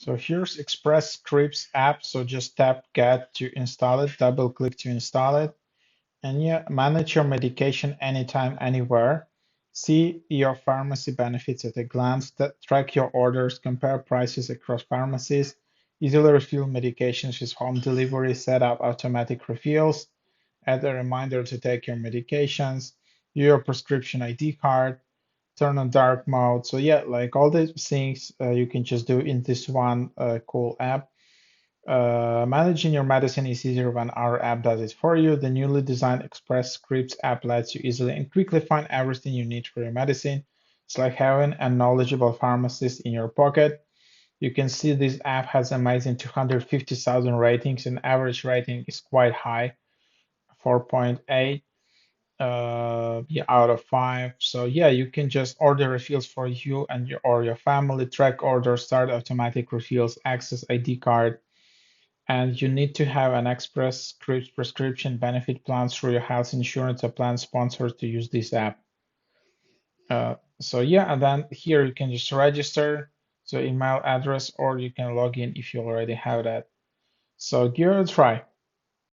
So here's Express Scripts app. So just tap Get to install it, double click to install it. And yeah, manage your medication anytime, anywhere. See your pharmacy benefits at a glance, track your orders, compare prices across pharmacies, easily refill medications with home delivery, set up automatic refills, add a reminder to take your medications, view your prescription ID card, turn on dark mode. So yeah, like all these things you can just do in this one cool app. Managing your medicine is easier when our app does it for you. The newly designed Express Scripts app lets you easily and quickly find everything you need for your medicine. It's like having a knowledgeable pharmacist in your pocket. You can see this app has amazing 250,000 ratings, and average rating is quite high, 4.8 yeah, out of 5. So yeah, you can just order refills for you and your family, track orders, start automatic refills, access ID card, and you need to have an Express Scripts prescription benefit plan through your health insurance or plan sponsor to use this app. So yeah, and then here you can just register, so email address, or you can log in if you already have that. So give it a try.